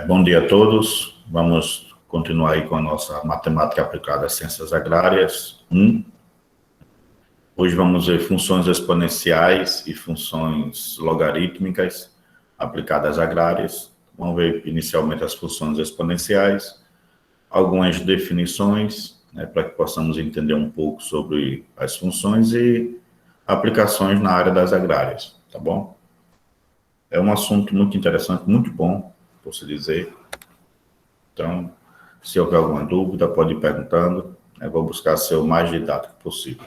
Bom dia a todos. Vamos continuar aí com a nossa matemática aplicada às ciências agrárias 1. Hoje vamos ver funções exponenciais e funções logarítmicas aplicadas às agrárias. Vamos ver inicialmente as funções exponenciais, algumas definições, para que possamos entender um pouco sobre as funções e aplicações na área das agrárias, tá bom? É um assunto muito interessante, muito bom, por se dizer. Então, se houver alguma dúvida, pode ir perguntando. Eu vou buscar ser o mais didático possível.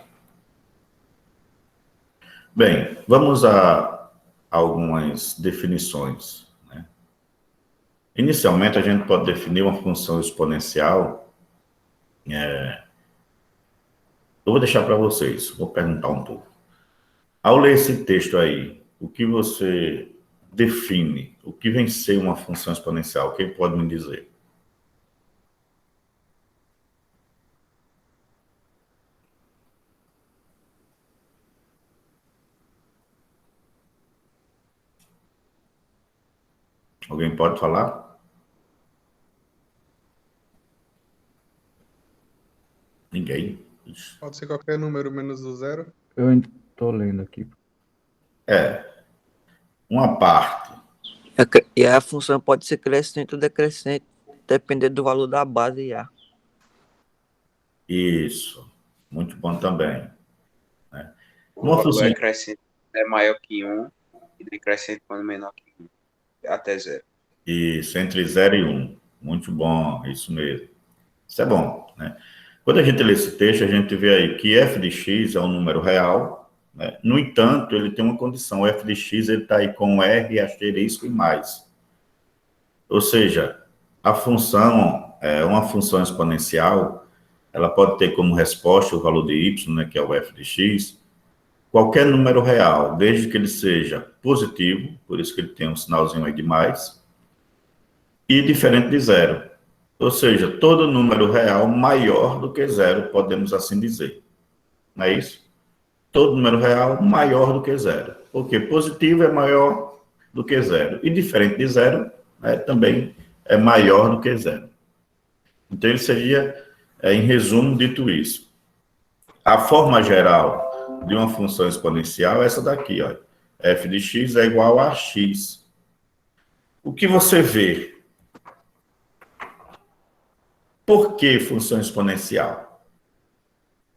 Bem, vamos a algumas definições. Inicialmente, a gente pode definir uma função exponencial. Eu vou deixar para vocês, vou perguntar um pouco. Ao ler esse texto aí, o que você define? O que vem ser uma função exponencial? Quem pode me dizer? Alguém pode falar? Ninguém? Ixi. Pode ser qualquer número menos o zero. Eu estou lendo aqui. Uma parte. E a função pode ser crescente ou decrescente, dependendo do valor da base IA. Isso. Muito bom também. O valor crescente é maior que 1 e decrescente quando menor que 1, até 0. Isso, entre 0 e 1. Muito bom, isso mesmo. Isso é bom, Quando a gente lê esse texto, a gente vê aí que f de x é um número real, No entanto, ele tem uma condição, o f de x está aí com r, asterisco e mais. Ou seja, a função, uma função exponencial, ela pode ter como resposta o valor de y, que é o f de x, qualquer número real, desde que ele seja positivo, por isso que ele tem um sinalzinho aí de mais, e diferente de zero. Ou seja, todo número real maior do que zero, podemos assim dizer. Não é isso? Todo número real maior do que zero. Porque positivo é maior do que zero. E diferente de zero, também é maior do que zero. Então, ele seria, em resumo, dito isso. A forma geral de uma função exponencial é essa daqui, ó. F de x é igual a x. O que você vê? Por que função exponencial?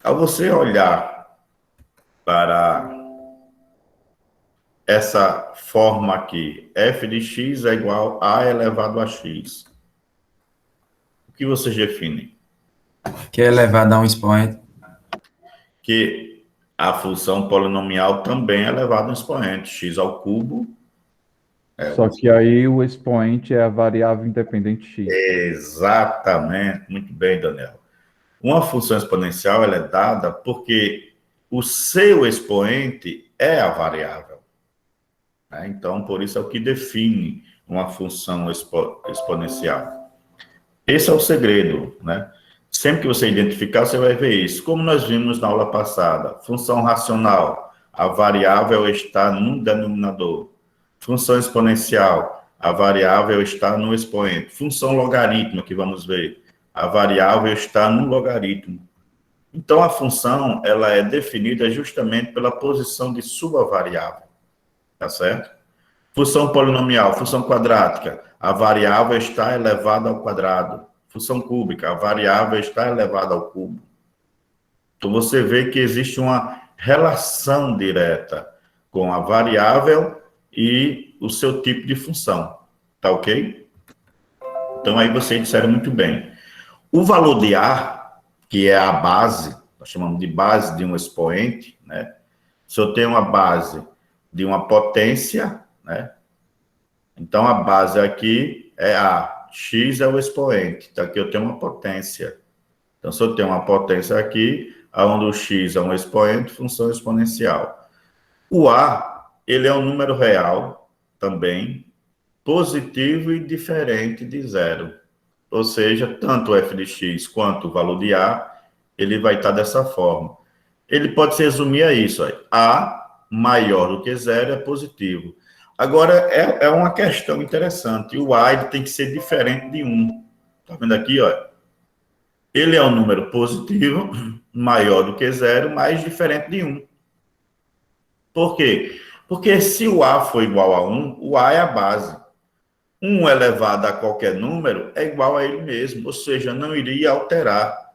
Ao você olhar para essa forma aqui, f de x é igual a elevado a x, o que vocês definem? Que é elevado a um expoente. Que a função polinomial também é elevada a um expoente, x ao cubo. Só que aí o expoente é a variável independente x. Exatamente, muito bem, Daniel. Uma função exponencial ela é dada porque o seu expoente é a variável. Então, por isso é o que define uma função exponencial. Esse é o segredo, Sempre que você identificar, você vai ver isso. Como nós vimos na aula passada, função racional, a variável está no denominador. Função exponencial, a variável está no expoente. Função logarítmica, que vamos ver, a variável está no logaritmo. Então, a função ela é definida justamente pela posição de sua variável. Tá certo? Função polinomial, função quadrática, a variável está elevada ao quadrado. Função cúbica, a variável está elevada ao cubo. Então, você vê que existe uma relação direta com a variável e o seu tipo de função. Tá ok? Então, aí vocês disseram muito bem. O valor de A, que é a base, nós chamamos de base de um expoente, Se eu tenho uma base de uma potência, Então, a base aqui é A. X é o expoente. Então, aqui eu tenho uma potência. Então, se eu tenho uma potência aqui, onde o x é um expoente, função exponencial. O A, ele é um número real, também, positivo e diferente de zero. Ou seja, tanto o f de x quanto o valor de A, ele vai estar dessa forma. Ele pode se resumir a isso. A maior do que zero é positivo. Agora, é uma questão interessante. O A ele tem que ser diferente de 1. Está vendo aqui, ó? Ele é um número positivo, maior do que 0, mas diferente de 1. Por quê? Porque se o A for igual a 1, o A é a base. 1 elevado a qualquer número é igual a ele mesmo, ou seja, não iria alterar.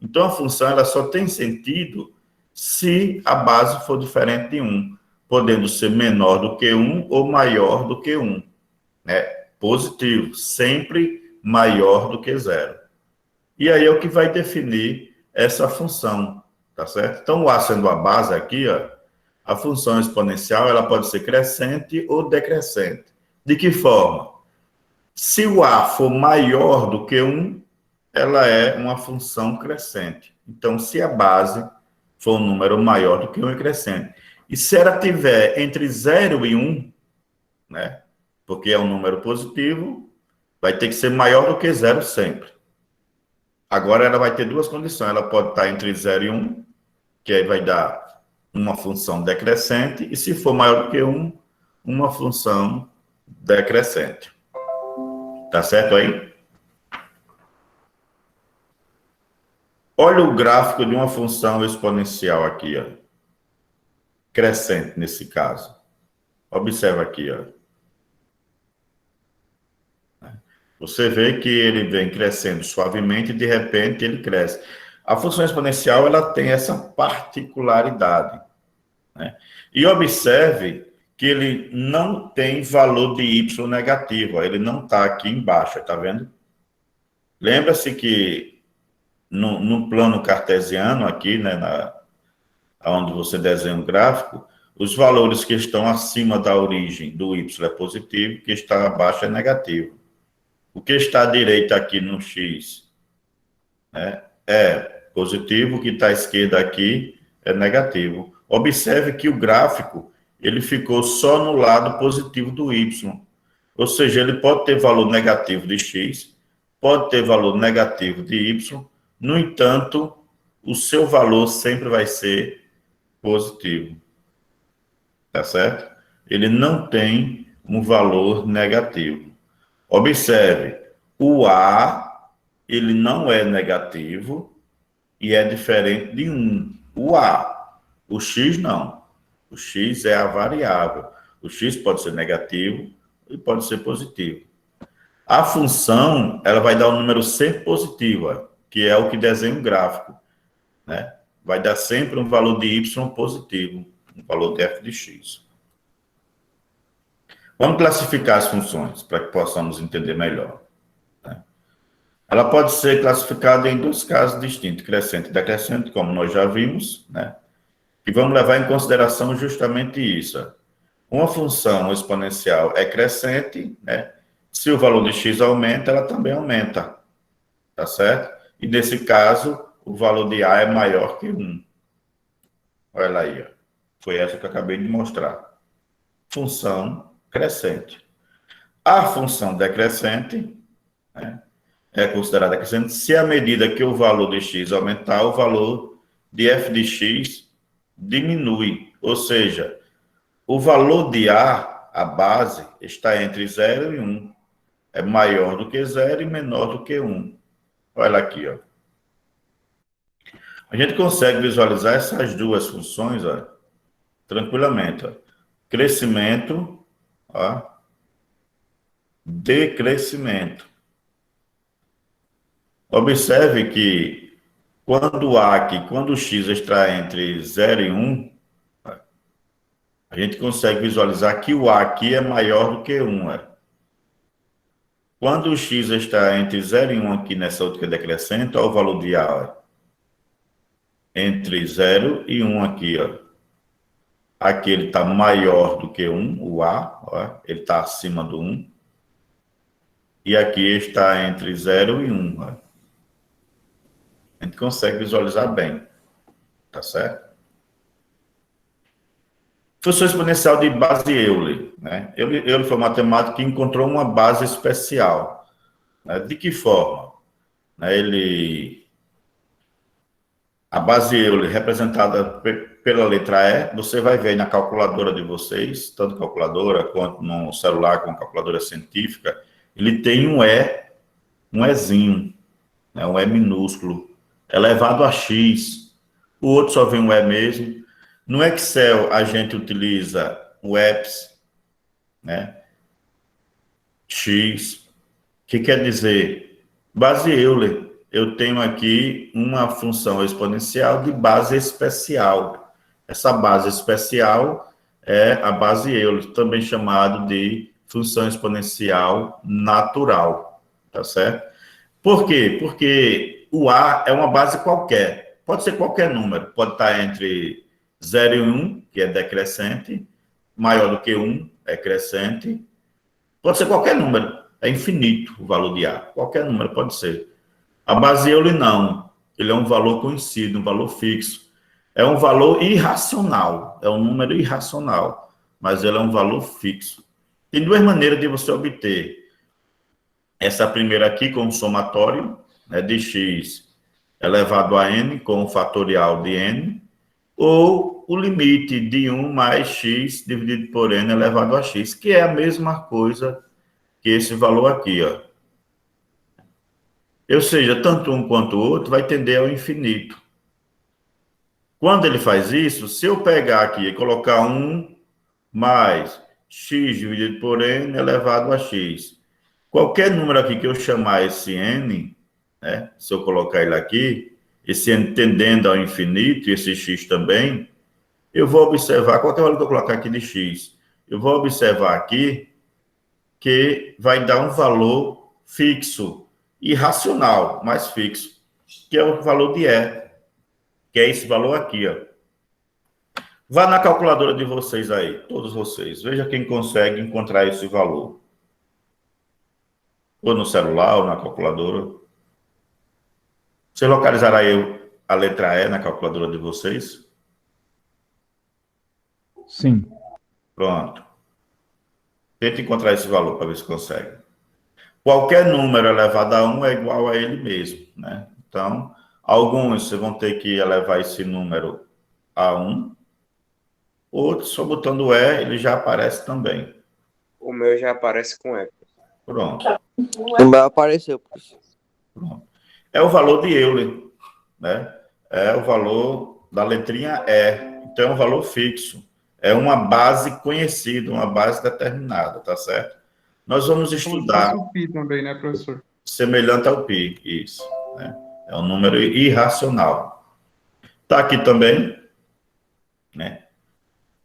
Então, a função ela só tem sentido se a base for diferente de 1, podendo ser menor do que 1 ou maior do que 1. Né? Positivo, sempre maior do que 0. E aí é o que vai definir essa função, tá certo? Então, o A sendo a base aqui, ó, a função exponencial ela pode ser crescente ou decrescente. De que forma? Se o A for maior do que 1, ela é uma função crescente. Então, se a base for um número maior do que 1, é crescente. E se ela tiver entre 0 e 1, né? Porque é um número positivo, vai ter que ser maior do que 0 sempre. Agora, ela vai ter duas condições. Ela pode estar entre 0 e 1, que aí vai dar uma função decrescente, e se for maior do que 1, uma função decrescente. Tá certo aí? Olha o gráfico de uma função exponencial aqui, ó. Crescente, nesse caso. Observa aqui, ó. Você vê que ele vem crescendo suavemente e, de repente, ele cresce. A função exponencial, ela tem essa particularidade, né? E observe que ele não tem valor de y negativo, ó. Ele não está aqui embaixo, tá vendo? Lembra-se que no plano cartesiano aqui, né, onde você desenha um gráfico, os valores que estão acima da origem do y é positivo, o que está abaixo é negativo. O que está à direita aqui no x, né, é positivo, o que está à esquerda aqui é negativo. Observe que o gráfico ele ficou só no lado positivo do y. Ou seja, ele pode ter valor negativo de x, pode ter valor negativo de y, no entanto, o seu valor sempre vai ser positivo. Tá certo? Ele não tem um valor negativo. Observe, o A, ele não é negativo e é diferente de 1. O A, o X não. O X é a variável. O X pode ser negativo e pode ser positivo. A função, ela vai dar um número sempre positivo, ó, que é o que desenha o gráfico, né? Vai dar sempre um valor de y positivo, um valor de f de x. Vamos classificar as funções, para que possamos entender melhor, né? Ela pode ser classificada em dois casos distintos, crescente e decrescente, como nós já vimos, né? E vamos levar em consideração justamente isso, ó. Uma função exponencial é crescente, né? Se o valor de x aumenta, ela também aumenta, tá certo? E nesse caso, o valor de A é maior que 1. Olha aí, ó. Foi essa que eu acabei de mostrar. Função crescente. A função decrescente, né, é considerada crescente se à medida que o valor de x aumentar, o valor de f de x diminui. Ou seja, o valor de a base, está entre 0 e 1. É maior do que 0 e menor do que 1. Olha aqui, ó. A gente consegue visualizar essas duas funções, ó, tranquilamente, ó. Crescimento, ó, decrescimento. Observe que quando o x está entre 0 e 1, a gente consegue visualizar que o a aqui é maior do que 1, ó. Quando o x está entre 0 e 1 aqui nessa outra decrescente, olha o valor de a, ó. Entre 0 e 1 aqui, ó. Aqui ele está maior do que 1, o A, ó, ele está acima do 1. E aqui está entre 0 e 1. Ó. A gente consegue visualizar bem, tá certo? Função exponencial de base Euler, né? Euler foi um matemático que encontrou uma base especial, né? De que forma? A base Euler, representada pela letra E, você vai ver aí na calculadora de vocês, tanto calculadora quanto no celular com calculadora científica, ele tem um E, um Ezinho, né, um E minúsculo, elevado a X. O outro só vem um E mesmo. No Excel, a gente utiliza o EPS, né, X, que quer dizer base Euler. Eu tenho aqui uma função exponencial de base especial. Essa base especial é a base Euler, também chamado de função exponencial natural, tá certo? Por quê? Porque o A é uma base qualquer, pode ser qualquer número, pode estar entre 0 e 1, que é decrescente, maior do que 1, é crescente, pode ser qualquer número, é infinito o valor de A, qualquer número pode ser. A base Euler não, ele é um valor conhecido, um valor fixo, é um valor irracional, é um número irracional, mas ele é um valor fixo. Tem duas maneiras de você obter. Essa primeira aqui com o somatório, né, de x elevado a n com o fatorial de n, ou o limite de 1 mais x dividido por n elevado a x, que é a mesma coisa que esse valor aqui, ó. Ou seja, tanto um quanto o outro vai tender ao infinito. Quando ele faz isso, se eu pegar aqui e colocar 1 mais x dividido por n elevado a x, qualquer número aqui que eu chamar esse n, né, se eu colocar ele aqui, esse n tendendo ao infinito, e esse x também, eu vou observar, qualquer valor que eu colocar aqui de x, eu vou observar aqui que vai dar um valor fixo, irracional, mas fixo, que é o valor de E, que é esse valor aqui, ó. Vá na calculadora de vocês aí, todos vocês, veja quem consegue encontrar esse valor. Ou no celular, ou na calculadora. Você localizará aí a letra E na calculadora de vocês? Sim. Pronto. Tente encontrar esse valor para ver se consegue. Qualquer número elevado a 1 é igual a ele mesmo, né? Então, alguns vocês vão ter que elevar esse número a 1. Outros, só botando E, ele já aparece também. O meu já aparece com E. Pronto. O meu apareceu, professor. Pronto. É o valor de Euler, né? É o valor da letrinha E. Então, é um valor fixo. É uma base conhecida, uma base determinada, tá certo? Nós vamos estudar... Como se fosse o pi também, né, professor? Semelhante ao pi, isso, né? É um número irracional. Tá aqui também, né?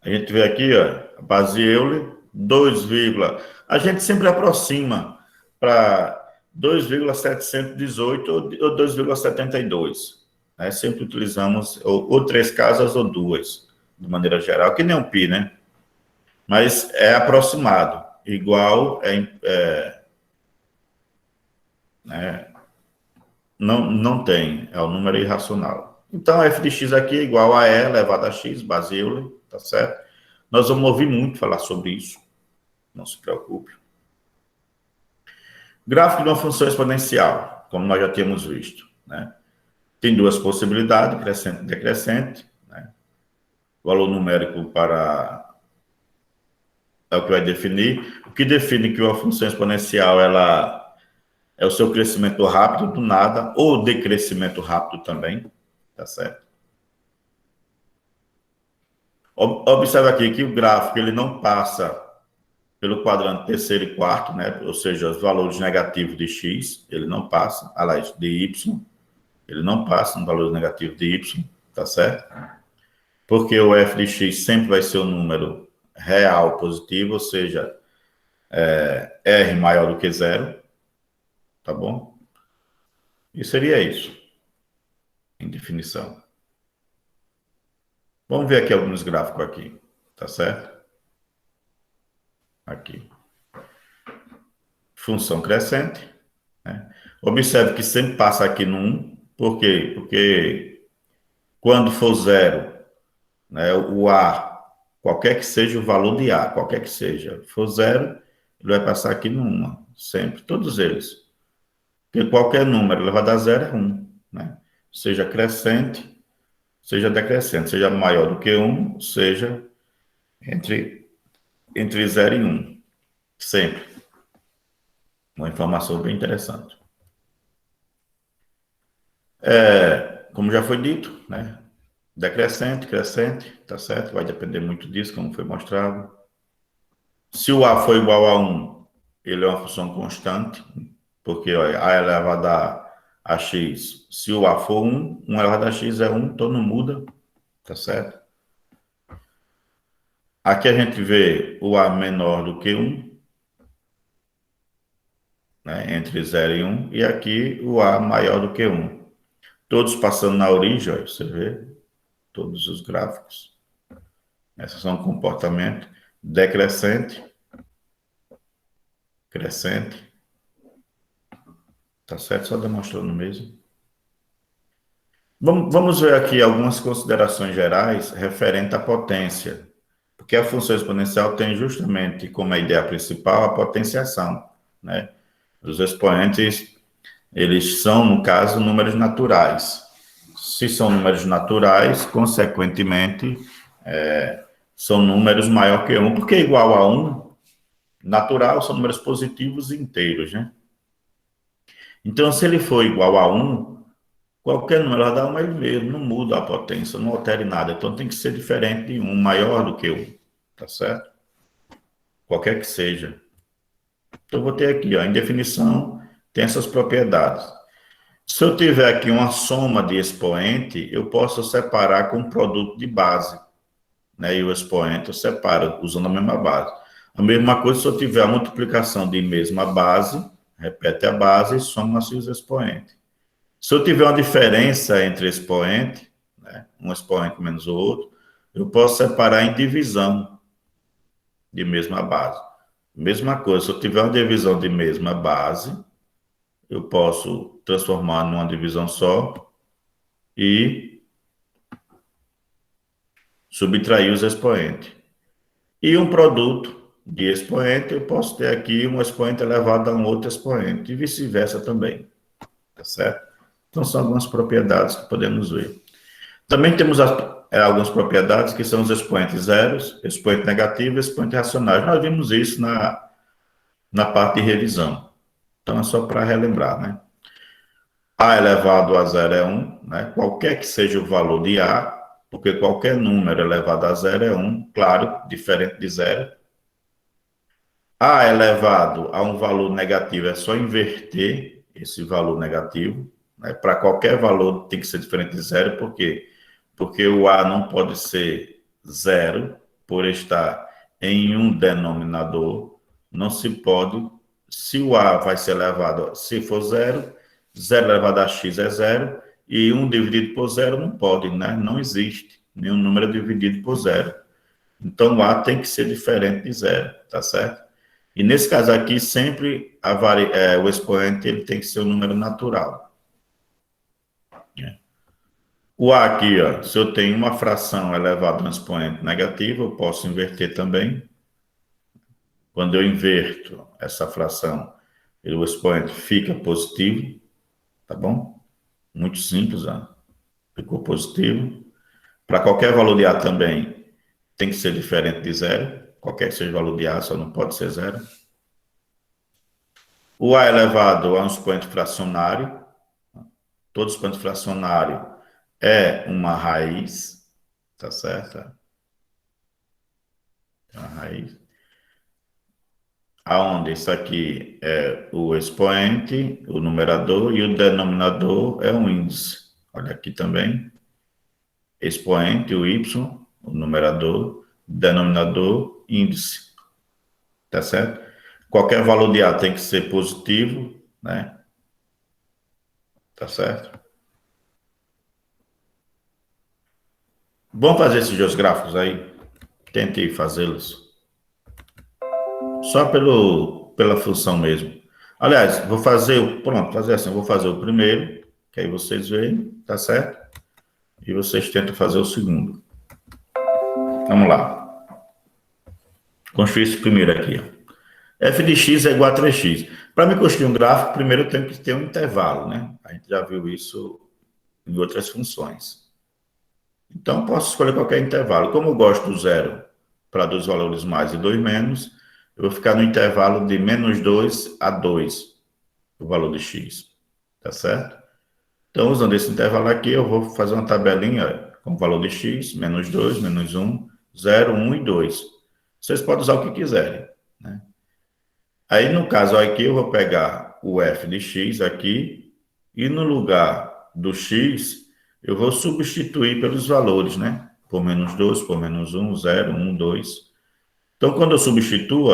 A gente vê aqui, ó, a base Euler, 2, a gente sempre aproxima para 2,718 ou 2,72, né? Sempre utilizamos ou 3 casas ou 2, de maneira geral, que nem um pi, né? Mas é aproximado, igual né? Não tem, é o número irracional. Então, f de x aqui é igual a E elevado a x, base Euler, tá certo? Nós vamos ouvir muito falar sobre isso, não se preocupe. Gráfico de uma função exponencial, como nós já tínhamos visto, né? Tem duas possibilidades, crescente e decrescente, né? O valor numérico é o que vai definir. O que define que uma função exponencial, ela é o seu crescimento rápido do nada, ou decrescimento rápido também, tá certo? Observe aqui que o gráfico, ele não passa pelo quadrante terceiro e quarto, né? Ou seja, os valores negativos de x, ele não passa, aliás, de y, ele não passa no valor negativo de y, tá certo? Porque o f de x sempre vai ser um número real positivo, ou seja, r maior do que zero, tá bom? E seria isso, em definição. Vamos ver aqui alguns gráficos aqui, tá certo? Aqui. Função crescente, né? Observe que sempre passa aqui no 1. Por quê? Porque quando for zero, né, o A, qualquer que seja o valor de A, qualquer que seja, for zero, ele vai passar aqui no 1, sempre, todos eles. Porque qualquer número elevado a zero é 1, né? Seja crescente, seja decrescente, seja maior do que 1, seja entre 0 e 1. Sempre. Uma informação bem interessante. Como já foi dito, né? Decrescente, crescente, tá certo? Vai depender muito disso, como foi mostrado. Se o A for igual a 1, ele é uma função constante, porque olha, A elevado a x, se o A for 1, 1 elevado a x é 1, então não muda, tá certo? Aqui a gente vê o A menor do que 1, né, entre 0 e 1, e aqui o A maior do que 1. Todos passando na origem, olha, você vê, todos os gráficos. Esses são comportamento decrescente, crescente, tá certo? Só demonstrando mesmo. Vamos ver aqui algumas considerações gerais referente à potência, porque a função exponencial tem justamente como a ideia principal a potenciação, né? Os expoentes, eles são, no caso, números naturais. Se são números naturais, consequentemente, são números maior que 1, porque igual a 1, natural, são números positivos inteiros, né? Então, se ele for igual a 1, qualquer número vai dar 1 ele mesmo, não muda a potência, não altera nada. Então, tem que ser diferente de 1, maior do que 1, tá certo? Qualquer que seja. Então, eu vou ter aqui, ó, em definição, tem essas propriedades. Se eu tiver aqui uma soma de expoente, eu posso separar com um produto de base, né? E o expoente eu separo usando a mesma base. A mesma coisa se eu tiver a multiplicação de mesma base, repete a base e soma-se os expoentes. Se eu tiver uma diferença entre expoente, né, um expoente menos o outro, eu posso separar em divisão de mesma base. Mesma coisa, se eu tiver uma divisão de mesma base, eu posso transformar numa divisão só e subtrair os expoentes. E um produto de expoente, eu posso ter aqui um expoente elevado a um outro expoente, e vice-versa também, tá certo? Então, são algumas propriedades que podemos ver. Também temos algumas propriedades que são os expoentes zeros, expoente negativo e expoente racionais. Nós vimos isso na parte de revisão. Então, é só para relembrar, né? A elevado a zero é 1, né? Qualquer que seja o valor de A, porque qualquer número elevado a zero é 1, claro, diferente de zero. A elevado a um valor negativo é só inverter esse valor negativo, né? Para qualquer valor tem que ser diferente de zero, por quê? Porque o A não pode ser zero por estar em um denominador, não se pode, se o A vai ser elevado, se for zero, zero elevado a x é zero, e 1 dividido por zero não pode, né? Não existe nenhum número dividido por zero. Então, o A tem que ser diferente de zero, tá certo? E nesse caso aqui, sempre o expoente ele tem que ser um número natural. O A aqui, ó, se eu tenho uma fração elevada a um expoente negativo, eu posso inverter também. Quando eu inverto essa fração, o expoente fica positivo, tá bom? Muito simples, ó. Ficou positivo. Para qualquer valor de A também, tem que ser diferente de zero. Qualquer que seja o valor de A, só não pode ser zero. O A elevado a um expoente fracionário. Todo expoente fracionário é uma raiz, tá certo? É uma raiz. Aonde isso aqui é o expoente, o numerador, e o denominador é um índice. Olha aqui também. Expoente, o y, o numerador, denominador, índice. Tá certo? Qualquer valor de A tem que ser positivo, né? Tá certo? Vamos fazer esses dois gráficos aí? Tente fazê-los. Só pela função mesmo. Aliás, vou fazer, pronto, fazer assim, vou fazer o primeiro, que aí vocês veem, tá certo? E vocês tentam fazer o segundo. Vamos lá. Construir esse primeiro aqui, ó. F de x é igual a 3x. Para me construir um gráfico, primeiro eu tenho que ter um intervalo, né? A gente já viu isso em outras funções. Então, posso escolher qualquer intervalo. Como eu gosto do zero para dos valores mais e 2 menos, eu vou ficar no intervalo de -2 a 2, o valor de x. Tá certo? Então, usando esse intervalo aqui, eu vou fazer uma tabelinha com o valor de x, -2, -1, 0, 1 e 2. Vocês podem usar o que quiserem, né? Aí, no caso aqui, eu vou pegar o f de x aqui e no lugar do x, eu vou substituir pelos valores, né? Por -2, por -1, 0, 1, 2. Então, quando eu substituo,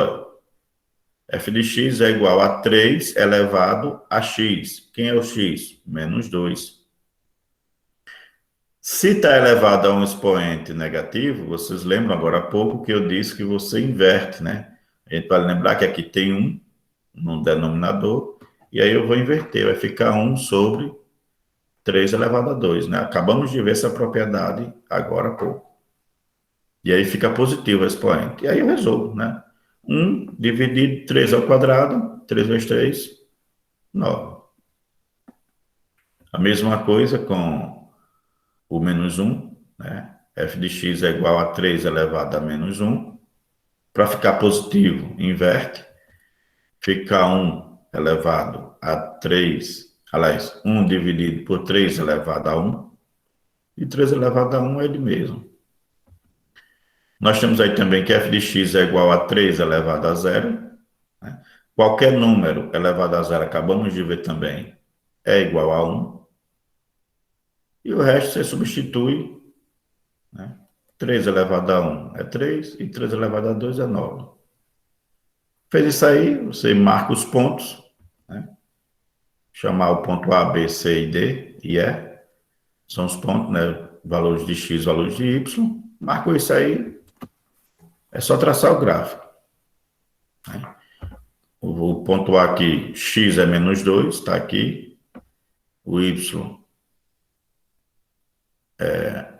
f de x é igual a 3 elevado a x. Quem é o x? -2. Se está elevado a um expoente negativo, vocês lembram agora há pouco que eu disse que você inverte, né? A gente vai lembrar que aqui tem 1 no denominador, e aí eu vou inverter, vai ficar 1 sobre 3 elevado a 2, né? Acabamos de ver essa propriedade agora há pouco. E aí fica positivo o expoente. E aí eu resolvo, né? 1 dividido 3 ao quadrado, 3 vezes 3, 9. A mesma coisa com o -1, né? F de x é igual a 3 elevado a -1. Para ficar positivo, inverte. Fica 1 elevado a 3, aliás, 1 dividido por 3 elevado a 1. E 3 elevado a 1 é ele mesmo. Nós temos aí também que f de x é igual a 3 elevado a 0. Né? Qualquer número elevado a 0, acabamos de ver também, é igual a 1. E o resto você substitui, né? 3 elevado a 1 é 3 e 3 elevado a 2 é 9. Fez isso aí, você marca os pontos, né? Chamar o ponto A, B, C e D e E. São os pontos, né? Valores de x, valores de y. Marcou isso aí, é só traçar o gráfico. Né? O ponto A aqui, x é -2, está aqui. O y é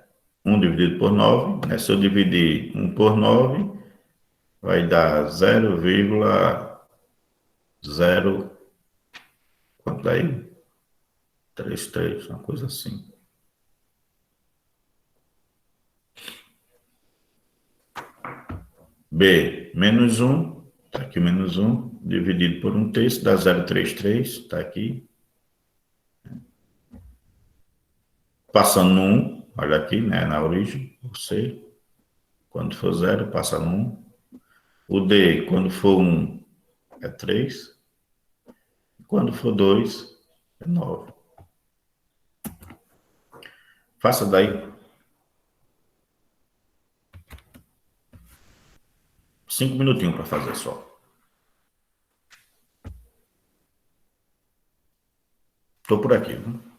1 dividido por 9. Né? Se eu dividir 1 por 9, vai dar 0,0. Quanto daí? 33, uma coisa assim. B, -1, está aqui o -1, dividido por 1/3, dá 0,33, está aqui. Passando no 1, olha aqui, né, na origem, o C, quando for 0, passa no 1. O D, quando for 1, é 3. Quando for 2, é 9. Faça daí 5 minutinhos para fazer só. Estou por aqui, viu?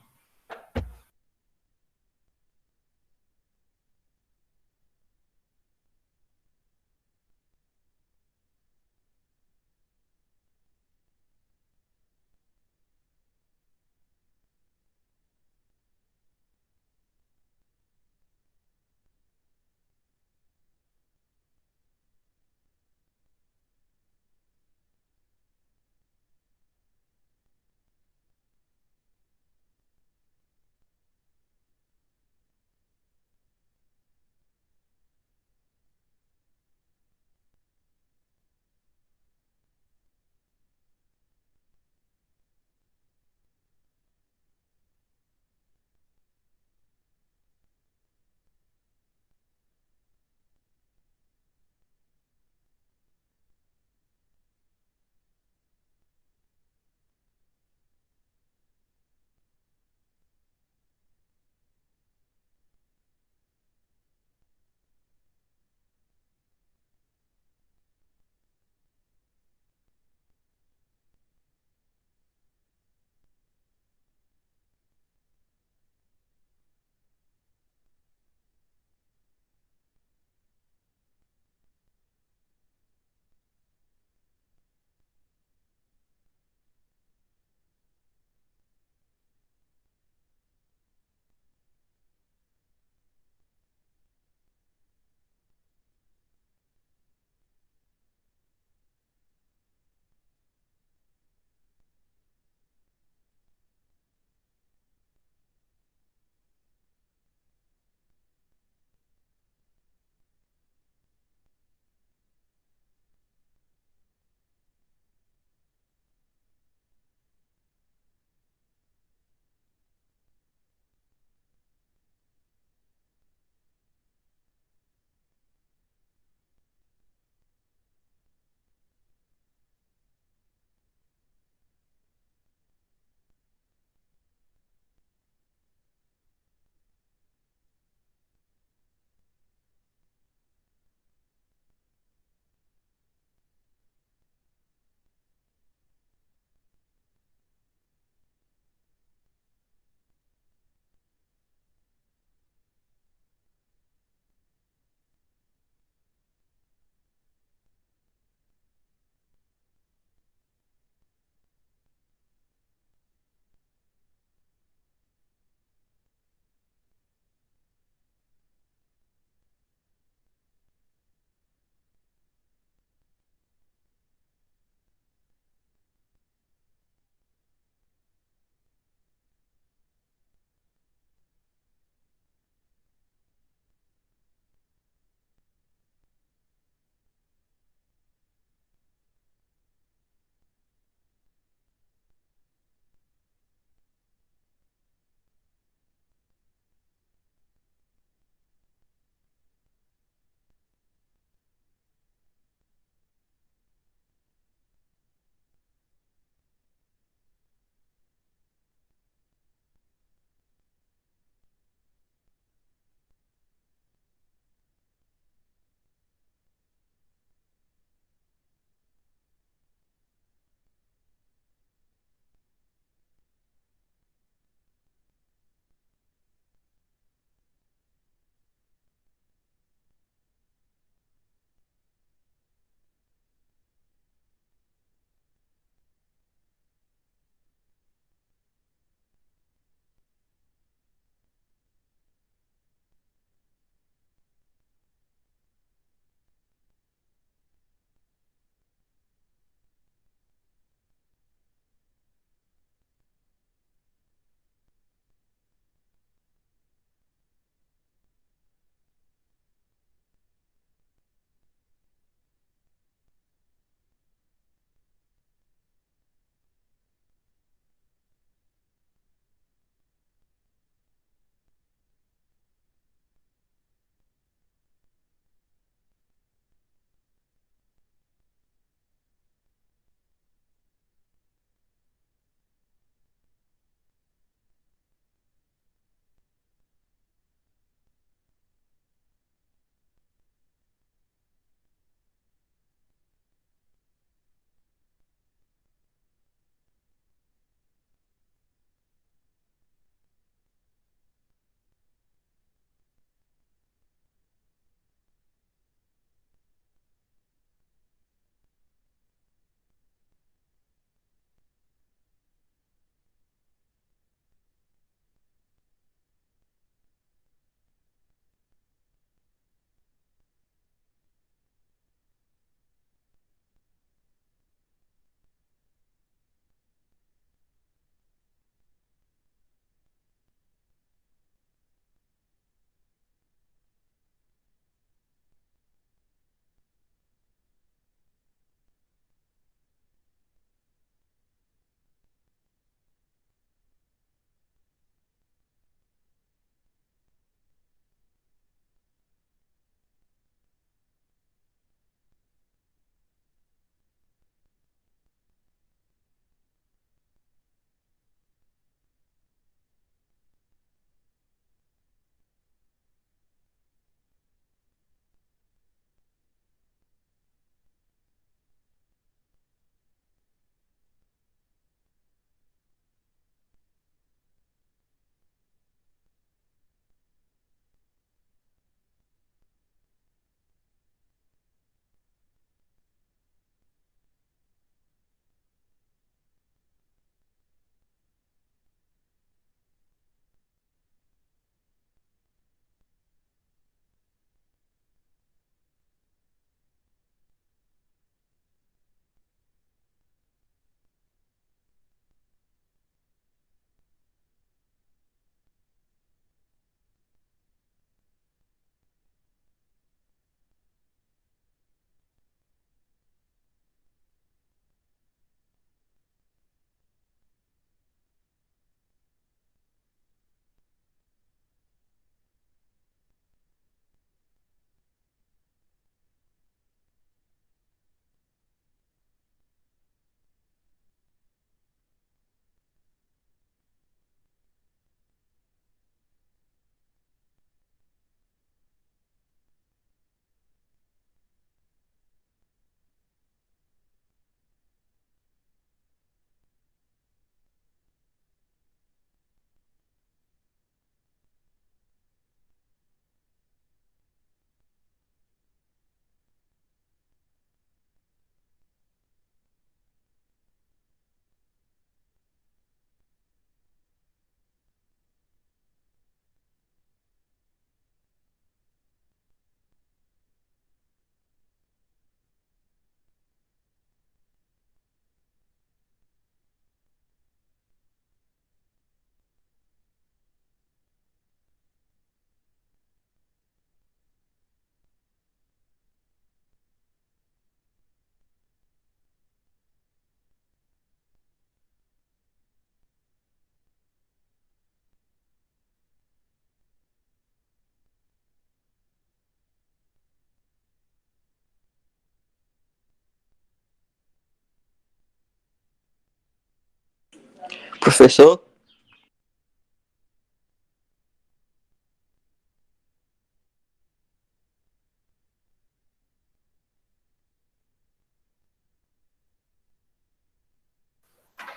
Professor?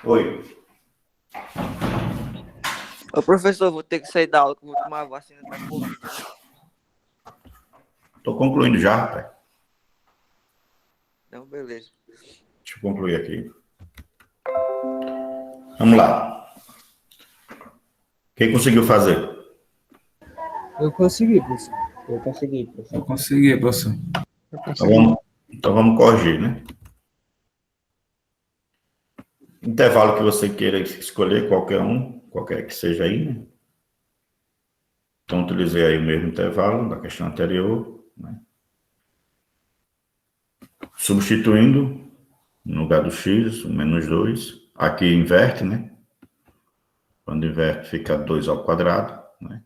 Oi. Ô, professor, vou ter que sair da aula que eu vou tomar a vacina da Covid, né? Estou concluindo já, rapaz. Então, beleza. Deixa eu concluir aqui. Vamos lá. Quem conseguiu fazer? Eu consegui, professor. Eu consegui, professor. Eu consegui, professor. Eu consegui. Então vamos corrigir, né? Intervalo que você queira escolher, qualquer que seja aí, né? Então, utilizei aí o mesmo intervalo da questão anterior, né? Substituindo, no lugar do x, o menos 2. Aqui inverte, né? Quando inverte, fica 2 ao quadrado, né?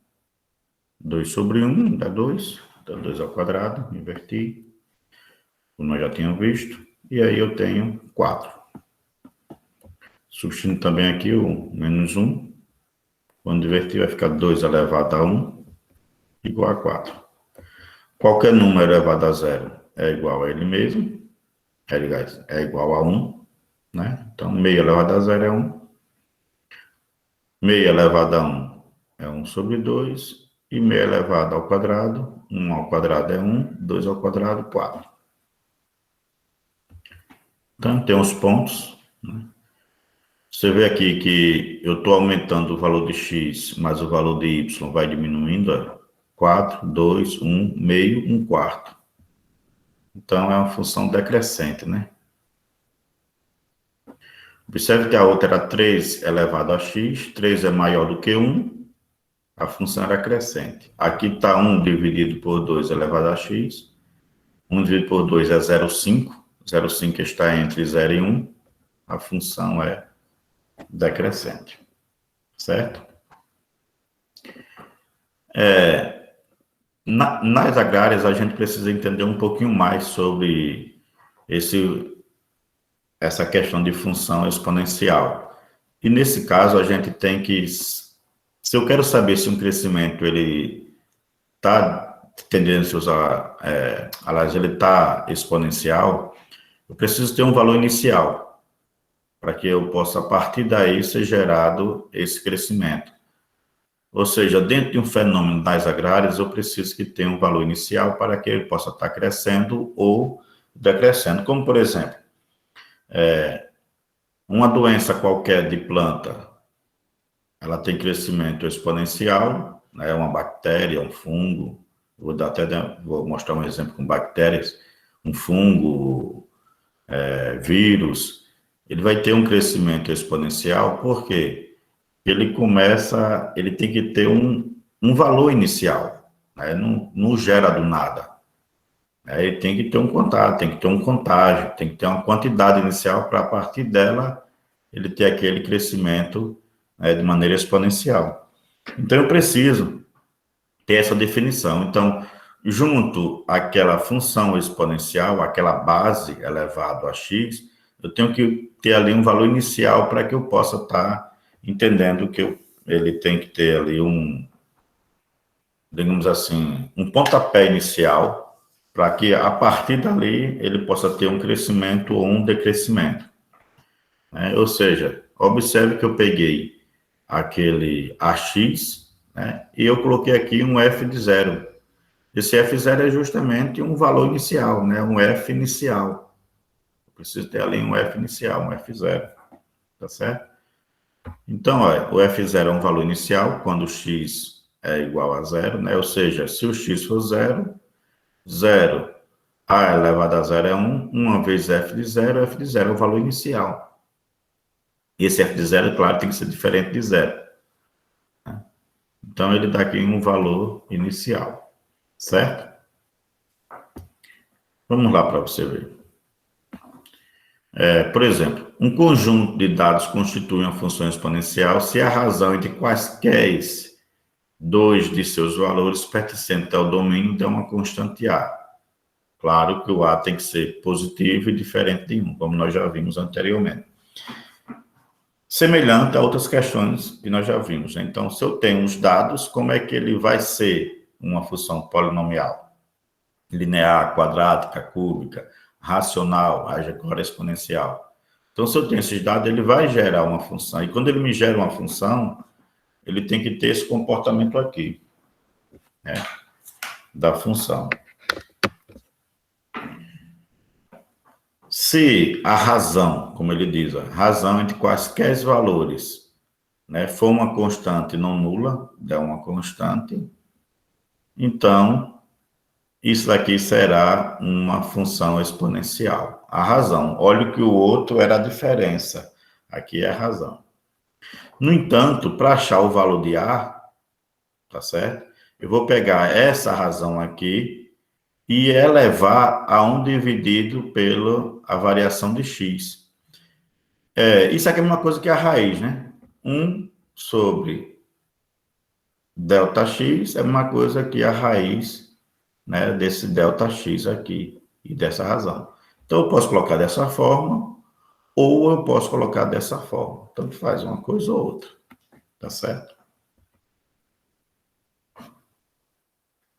2 sobre 1 dá 2. Então, 2 ao quadrado, inverti. Como nós já tínhamos visto. E aí eu tenho 4. Substituindo também aqui o menos 1. Quando invertir, vai ficar 2 elevado a 1 igual a 4. Qualquer número elevado a 0 é igual a ele mesmo. É igual a 1, né? Então, meio elevado a 0 é 1. Meio elevado a 1 é 1 sobre 2. E meio elevado ao quadrado, 1 ao quadrado é 1, 2 ao quadrado, 4. Então, tem os pontos, né? Você vê aqui que eu estou aumentando o valor de x, mas o valor de y vai diminuindo, ó. 4, 2, 1, meio, 1 quarto. Então, é uma função decrescente, né? Observe que a outra era 3 elevado a x, 3 é maior do que 1, a função era crescente. Aqui está 1 dividido por 2 elevado a x, 1 dividido por 2 é 0,5, 0,5 está entre 0 e 1, a função é decrescente, certo? Nas agrárias, a gente precisa entender um pouquinho mais sobre essa questão de função exponencial. E nesse caso, a gente tem que, se eu quero saber se um crescimento ele está tendência aliás, ele está exponencial, eu preciso ter um valor inicial, para que eu possa, a partir daí, ser gerado esse crescimento. Ou seja, dentro de um fenômeno das agrárias, eu preciso que tenha um valor inicial para que ele possa estar crescendo ou decrescendo. Como, por exemplo, uma doença qualquer de planta, ela tem crescimento exponencial, né? Uma bactéria, um fungo, vou mostrar um exemplo com bactérias, um fungo, vírus, ele vai ter um crescimento exponencial, porque ele tem que ter um valor inicial, né? Não gera do nada. Ele tem que ter um contato, tem que ter um contágio, tem que ter uma quantidade inicial para, a partir dela, ele ter aquele crescimento, né, de maneira exponencial. Então, eu preciso ter essa definição. Então, junto àquela função exponencial, aquela base elevado a x, eu tenho que ter ali um valor inicial para que eu possa estar entendendo que ele tem que ter ali digamos assim, um pontapé inicial, para que, a partir dali, ele possa ter um crescimento ou um decrescimento, né? Ou seja, observe que eu peguei aquele AX, né, e eu coloquei aqui um F de 0. Esse F0 é justamente um valor inicial, né, um F inicial. Eu preciso ter ali um F inicial, um F0, tá certo? Então, olha, o F0 é um valor inicial, quando o x é igual a 0, né? Ou seja, se o x for 0, 0, a elevado a 0 é 1, 1 vezes f de 0 é o valor inicial. E esse f de 0, claro, tem que ser diferente de 0. Né? Então, ele dá aqui um valor inicial, certo? Vamos lá para você ver. Por exemplo, um conjunto de dados constitui uma função exponencial se a razão entre quaisquer dois de seus valores pertencentes ao domínio de uma constante A. Claro que o A tem que ser positivo e diferente de 1, como nós já vimos anteriormente. Semelhante a outras questões que nós já vimos, né? Então, se eu tenho os dados, como é que ele vai ser uma função polinomial? Linear, quadrática, cúbica, racional, haja agora exponencial. Então, se eu tenho esses dados, ele vai gerar uma função. E quando ele me gera uma função, ele tem que ter esse comportamento aqui, né, da função. Se a razão, como ele diz, a razão entre quaisquer valores, né, for uma constante não nula, é uma constante, então isso daqui será uma função exponencial. A razão, olha que o outro era a diferença, aqui é a razão. No entanto, para achar o valor de A, tá certo? Eu vou pegar essa razão aqui e elevar a 1 dividido pela variação de x. Isso aqui é uma coisa que é a raiz, né? 1 sobre delta x é uma coisa que é a raiz, né, desse delta x aqui e dessa razão. Então, eu posso colocar dessa forma ou eu posso colocar dessa forma. Tanto faz uma coisa ou outra, tá certo?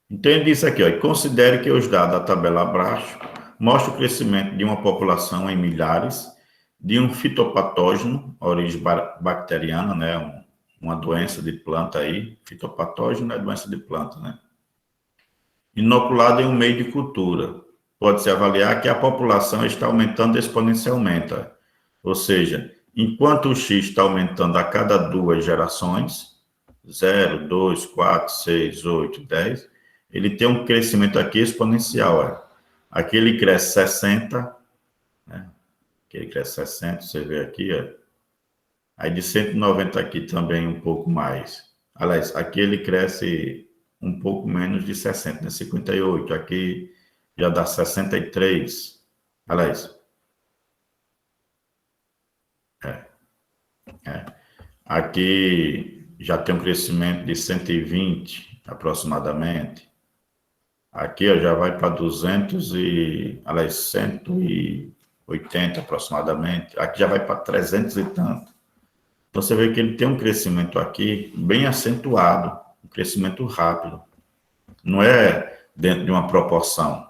Entende isso aqui, ó, e considere que os dados da tabela abaixo mostram o crescimento de uma população em milhares de um fitopatógeno, origem bacteriana, né, uma doença de planta aí, fitopatógeno é doença de planta, né, inoculado em um meio de cultura. Pode-se avaliar que a população está aumentando exponencialmente, ou seja, enquanto o X está aumentando a cada 2 gerações, 0, 2, 4, 6, 8, 10, ele tem um crescimento aqui exponencial. Aqui ele cresce 60, né? Aqui ele cresce 60, você vê aqui, ó. Aí de 190 aqui também um pouco mais. Aliás, aqui ele cresce um pouco menos de 60, né? 58, aqui já dá 63. Aliás, aqui já tem um crescimento de 120 aproximadamente. Aqui ó, já vai para 200 e, aliás, 180 aproximadamente. Aqui já vai para 300 e tanto. Então você vê que ele tem um crescimento aqui bem acentuado, um crescimento rápido. Não é dentro de uma proporção.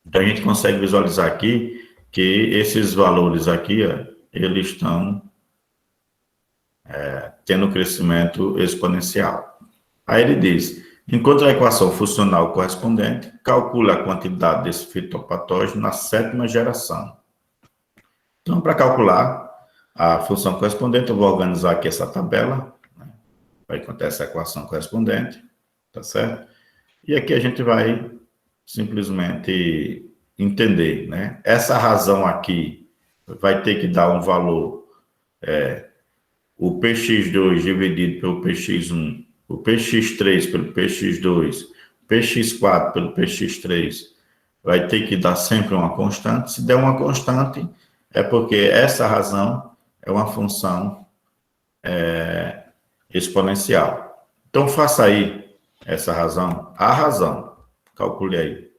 Então a gente consegue visualizar aqui que esses valores aqui, ó, eles estão tendo crescimento exponencial. Aí ele diz, encontre a equação funcional correspondente, calcule a quantidade desse fitopatógeno na 7ª geração. Então, para calcular a função correspondente, eu vou organizar aqui essa tabela, né, vai encontrar essa equação correspondente, tá certo? E aqui a gente vai simplesmente entender, né? Essa razão aqui vai ter que dar um valor, o px2 dividido pelo px1, o px3 pelo px2, px4 pelo px3, vai ter que dar sempre uma constante. Se der uma constante, é porque essa razão é uma função exponencial. Então, faça aí essa razão, a razão, calcule aí.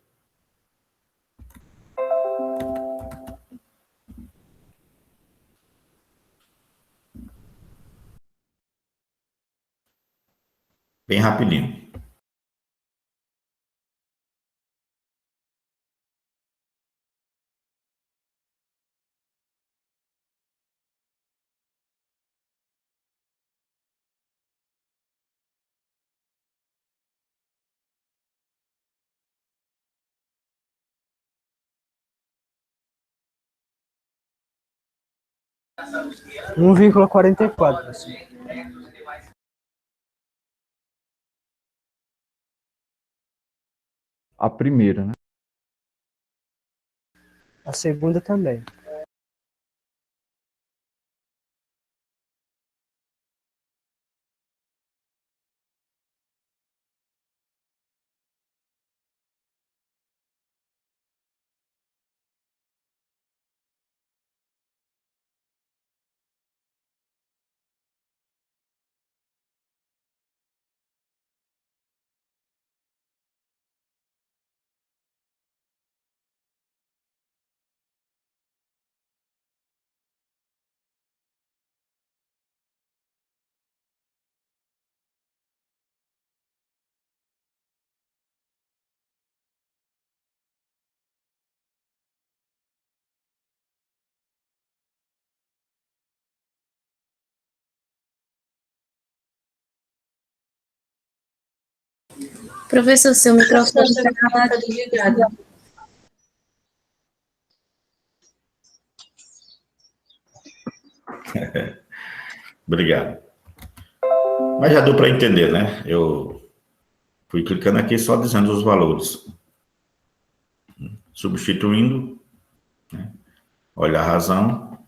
Bem rapidinho. Um 1,44, assim. A primeira, né? A segunda também. Professor, seu microfone está desligado. Obrigado. Mas já deu para entender, né? Eu fui clicando aqui só dizendo os valores. Substituindo, né? Olha a razão.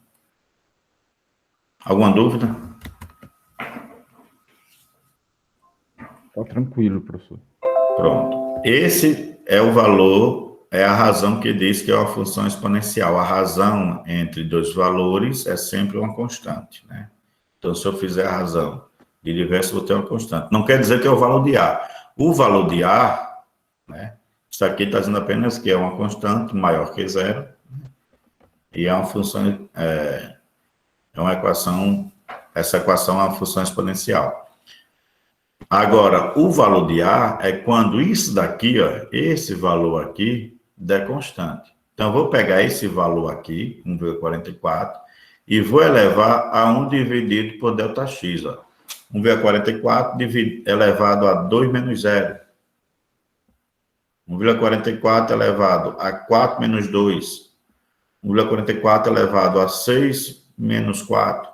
Alguma dúvida? Tá tranquilo, professor. Pronto. Esse é o valor, é a razão que diz que é uma função exponencial. A razão entre dois valores é sempre uma constante, né? Então, se eu fizer a razão de diverso, vou ter uma constante. Não quer dizer que é o valor de A. O valor de A, né? Isso aqui está dizendo apenas que é uma constante maior que zero, né? E é uma função, é uma equação, essa equação é uma função exponencial. Agora, o valor de A é quando isso daqui, ó, esse valor aqui, der constante. Então, eu vou pegar esse valor aqui, 1,44, e vou elevar a 1 dividido por ΔX, ó. 1,44 elevado a 2 menos 0. 1,44 elevado a 4 menos 2. 1,44 elevado a 6 menos 4,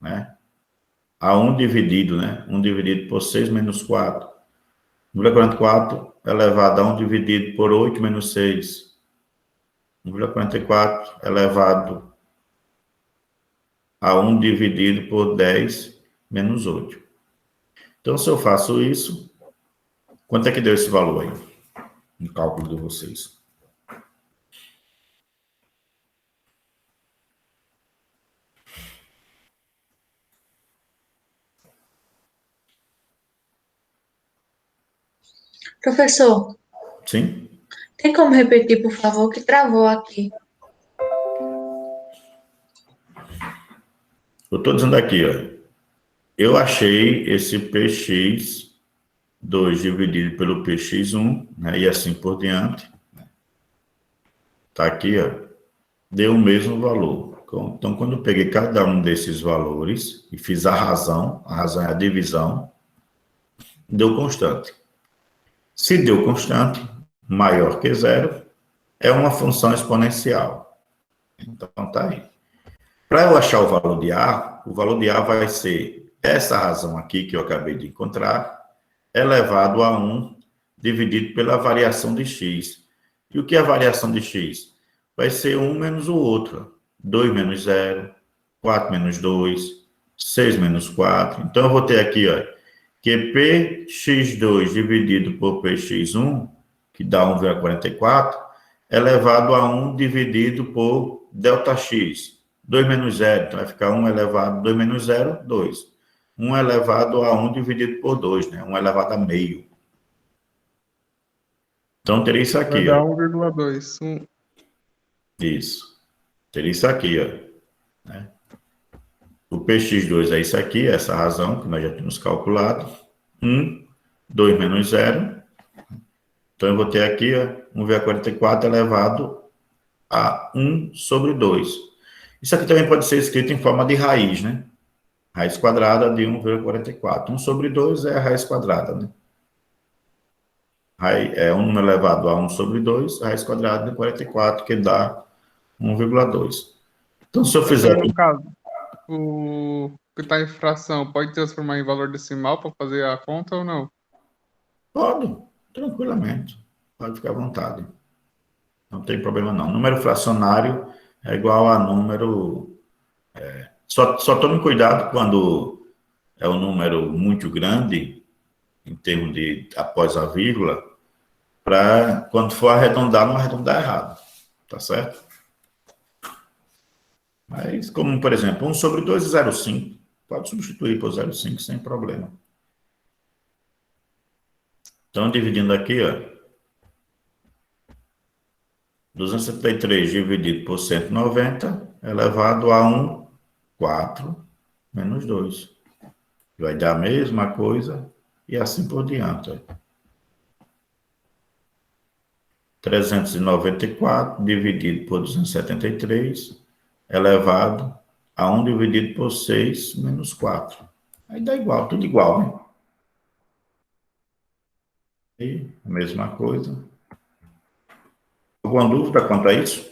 né? A 1 dividido, né? 1 dividido por 6 menos 4. 1,44 elevado a 1 dividido por 8 menos 6. 1,44 elevado a 1 dividido por 10 menos 8. Então, se eu faço isso, quanto é que deu esse valor aí? No cálculo de vocês. Professor, Sim? tem como repetir, por favor, que travou aqui? Eu estou dizendo aqui, ó. Eu achei esse px2 dividido pelo px1, né, e assim por diante. Está aqui, ó. Deu o mesmo valor. Então, quando eu peguei cada um desses valores e fiz a razão é a divisão, deu constante. Se deu constante, maior que zero, é uma função exponencial. Então, tá aí. Para eu achar o valor de A vai ser essa razão aqui que eu acabei de encontrar, elevado a 1 dividido pela variação de x. E o que é a variação de x? Vai ser 1 menos o outro. 2 menos 0, 4 menos 2, 6 menos 4. Então, eu vou ter aqui, ó, que px2 dividido por px1, que dá 1,44, elevado a 1 dividido por ΔX. 2 menos 0, então vai ficar 1 elevado a 2 menos 0, 2. 1 elevado a 1 dividido por 2, né? 1 elevado a meio. Então, teria isso aqui, Vai dar ó. 1,2. Isso. Teria isso aqui, ó. Né? O px2 é isso aqui, essa razão que nós já tínhamos calculado. 1, 2 menos 0. Então, eu vou ter aqui, ó, 1,44 elevado a 1 sobre 2. Isso aqui também pode ser escrito em forma de raiz, né? Raiz quadrada de 1,44. 1 sobre 2 é a raiz quadrada, né? É um número elevado a 1 sobre 2, a raiz quadrada de 44, que dá 1,2. Então, se eu fizer... No caso, o que está em fração, pode transformar em valor decimal para fazer a conta ou não? Pode, tranquilamente. Pode ficar à vontade. Não tem problema, não. Número fracionário é igual a número... Só tome cuidado quando é um número muito grande, em termos de após a vírgula, para quando for arredondar, não arredondar errado. Tá certo? Mas, como, por exemplo, 1 sobre 2 é 0,5. Pode substituir por 0,5 sem problema. Então, dividindo aqui, ó. 273 dividido por 190 elevado a 1, 4 menos 2. Vai dar a mesma coisa e assim por diante. Ó. 394 dividido por 273 elevado a 1 dividido por 6 menos 4. Aí dá igual, tudo igual, né? E a mesma coisa. Alguma dúvida quanto a isso?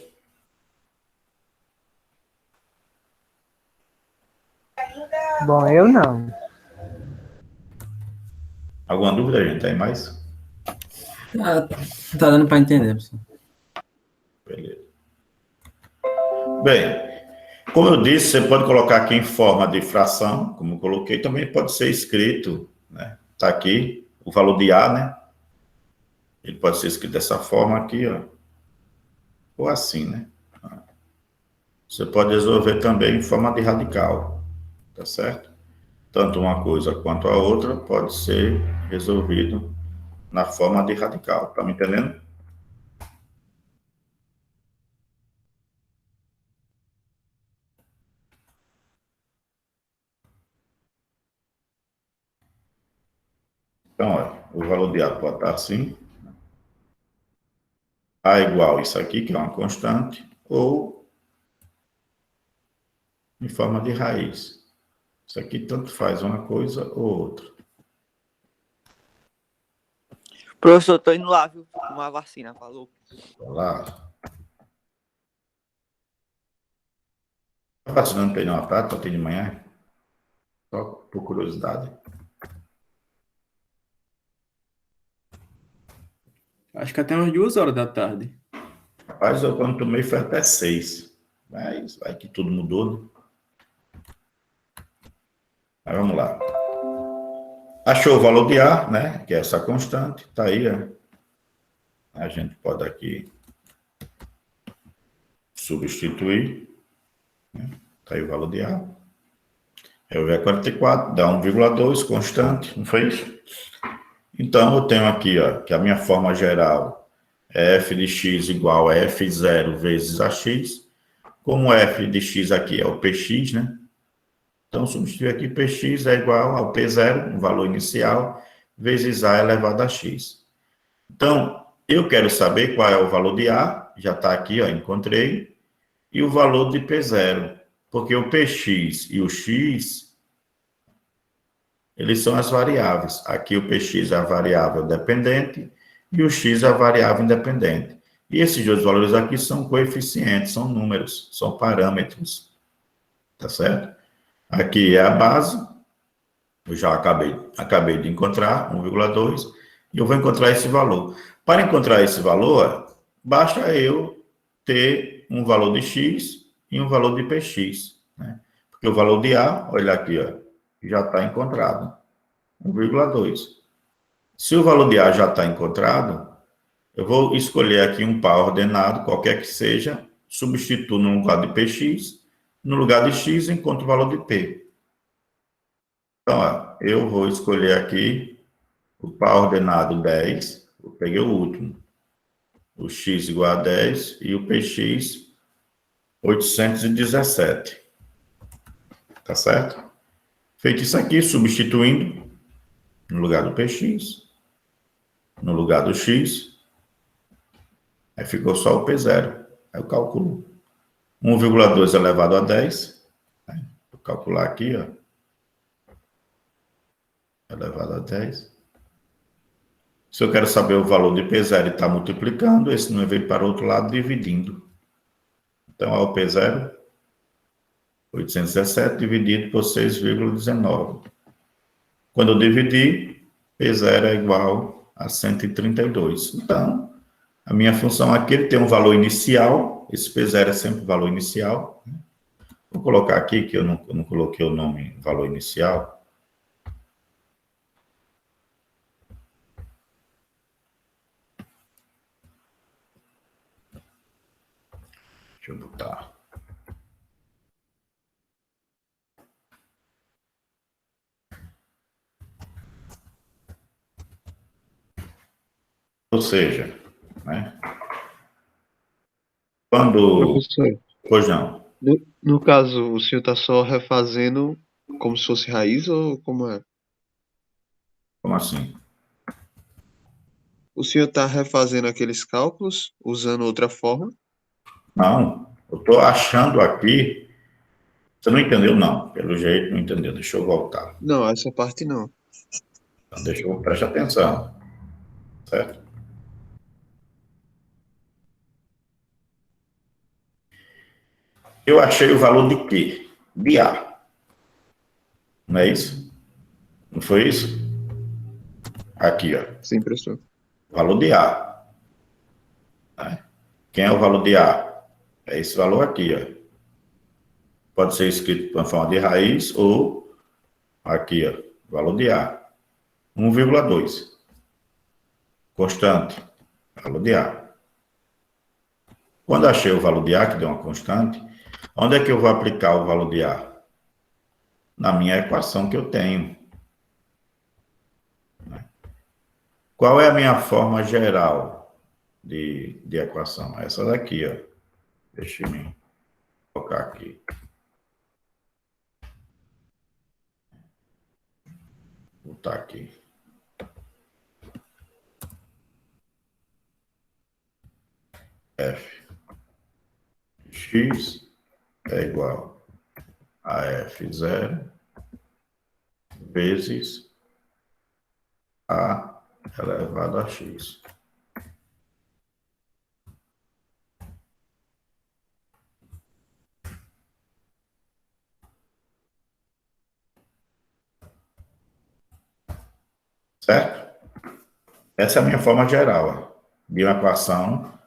Bom, eu não. Alguma dúvida, gente? Tem mais? Ah, tá dando para entender, pessoal. Beleza. Bem, como eu disse, você pode colocar aqui em forma de fração, como eu coloquei, também pode ser escrito, né? Tá aqui o valor de A, né? Ele pode ser escrito dessa forma aqui, ó. Ou assim, né? Você pode resolver também em forma de radical, tá certo? Tanto uma coisa quanto a outra pode ser resolvido na forma de radical, tá me entendendo? Então, olha, o valor de A pode estar assim, A igual isso aqui, que é uma constante, ou em forma de raiz. Isso aqui tanto faz uma coisa ou outra. Professor, tô indo lá, viu? Tomar vacina, falou. Olha lá. Tá vacinando para ir na tarde, só tem de manhã? Só por curiosidade. Acho que até umas 2 horas da tarde. Rapaz, eu quando tomei foi até 6. Mas vai que tudo mudou, né? Mas vamos lá. Achou o valor de A, né? Que é essa constante. Tá aí, ó. A gente pode aqui substituir. Né? Tá aí o valor de A. É o V44, dá 1,2, constante, não foi isso? Então, eu tenho aqui, ó, que a minha forma geral é f de x igual a f0 vezes ax. Como f de x aqui é o px, né? Então, substituir aqui px é igual ao p0, o valor inicial, vezes a elevado a x. Então, eu quero saber qual é o valor de a, já está aqui, ó, encontrei, e o valor de p0, porque o px e o x, eles são as variáveis. Aqui o px é a variável dependente e o x é a variável independente. E esses dois valores aqui são coeficientes, são números, são parâmetros. Tá certo? Aqui é a base, eu já acabei de encontrar, 1,2, e eu vou encontrar esse valor. Para encontrar esse valor, basta eu ter um valor de x e um valor de px, né? Porque o valor de A, olha aqui, ó, já está encontrado, 1,2. Se o valor de A já está encontrado, eu vou escolher aqui um par ordenado, qualquer que seja, substituo no lugar de px, no lugar de x, encontro o valor de p. Então, ó, eu vou escolher aqui o par ordenado 10, eu peguei o último, o x igual a 10 e o px 817. Tá certo? Feito isso aqui, substituindo no lugar do px, no lugar do x, aí ficou só o p0. Aí eu calculo 1,2 elevado a 10, né? Vou calcular aqui, ó, elevado a 10. Se eu quero saber o valor de P0 e está multiplicando, esse número vem para o outro lado dividindo. Então, é o P0, 817 dividido por 6,19. Quando eu dividir, P0 é igual a 132. Então, a minha função aqui ele tem um valor inicial, esse P0 é sempre o valor inicial. Vou colocar aqui, que eu não coloquei o nome valor inicial. Deixa eu botar. Ou seja, né? Quando... Professor, Pois não. no caso, o senhor está só refazendo como se fosse raiz ou como é? Como assim? O senhor está refazendo aqueles cálculos usando outra forma? Não, eu estou achando aqui. Você não entendeu, não. Pelo jeito, não entendeu. Deixa eu voltar. Não, essa parte não. Então, preste atenção. Certo? Eu achei o valor de quê? De A. Não é isso? Não foi isso? Aqui, ó. Sim, professor. Valor de A. Né? Quem é o valor de A? É esse valor aqui, ó. Pode ser escrito com forma de raiz ou aqui, ó. Valor de A. 1,2. Constante. Valor de A. Quando achei o valor de A, que deu uma constante, onde é que eu vou aplicar o valor de A? Na minha equação que eu tenho. Qual é a minha forma geral de equação? Essa daqui, ó. Deixa eu colocar aqui. Vou botar aqui. F. X é igual a F0 vezes A elevado a X. Certo? Essa é a minha forma geral, ó, de uma equação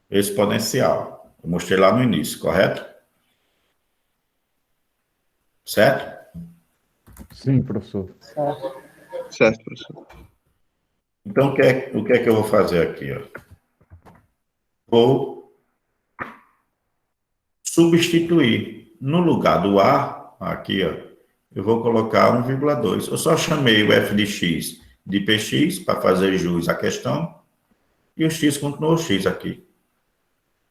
exponencial. Eu mostrei lá no início, correto? Certo? Sim, professor. Certo, professor. Então, o que é que eu vou fazer aqui? Ó? Vou substituir. No lugar do A, aqui, ó, eu vou colocar 1,2. Eu só chamei o f de x de px para fazer jus à questão e o x continuou x aqui.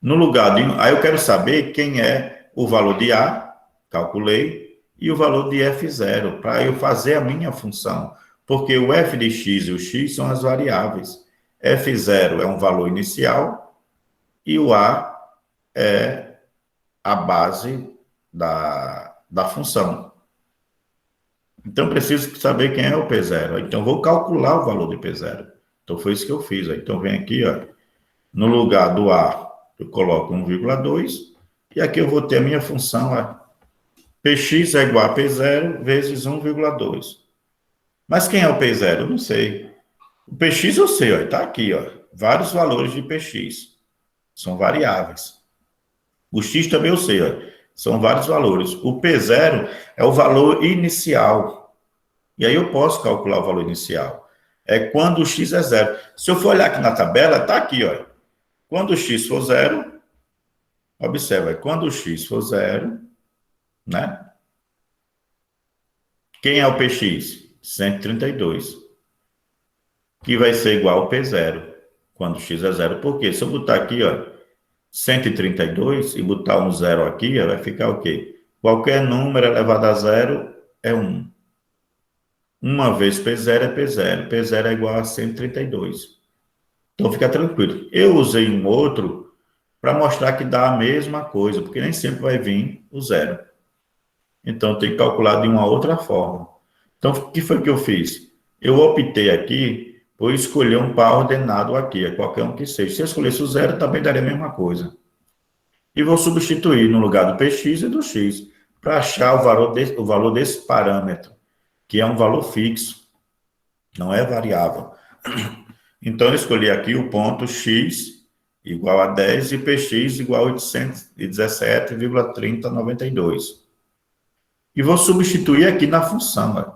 No lugar de... Aí eu quero saber quem é o valor de A, calculei, e o valor de f0, para eu fazer a minha função. Porque o f de x e o x são as variáveis. f0 é um valor inicial e o A é a base da função. Então, preciso saber quem é o P0. Então, vou calcular o valor de P0. Então, foi isso que eu fiz. Então, vem aqui, ó, no lugar do A, eu coloco 1,2, e aqui eu vou ter a minha função, ó, Px é igual a P0 vezes 1,2. Mas quem é o P0? Eu não sei. O Px eu sei, ó, está aqui, ó, vários valores de Px. São variáveis. O x também eu sei, ó, são vários valores. O P0 é o valor inicial. E aí eu posso calcular o valor inicial. É quando o x é zero. Se eu for olhar aqui na tabela, está aqui, ó. Quando o x for zero, observa, quando o x for zero, né? Quem é o px? 132. Que vai ser igual ao P0, quando x é zero. Por quê? Se eu botar aqui, ó, 132 e botar um zero aqui, ó, vai ficar o quê? Qualquer número elevado a zero é 1. Uma vez P0 é P0. P0 é igual a 132. Então, fica tranquilo. Eu usei um outro para mostrar que dá a mesma coisa, porque nem sempre vai vir o zero. Então, tem que calcular de uma outra forma. Então, o que foi que eu fiz? Eu optei aqui por escolher um par ordenado aqui, qualquer um que seja. Se eu escolhesse o zero, também daria a mesma coisa. E vou substituir no lugar do px e do x, para achar o valor desse parâmetro, que é um valor fixo, não é variável. Então, eu escolhi aqui o ponto x igual a 10 e px igual a 817,3092. E vou substituir aqui na função. Ó.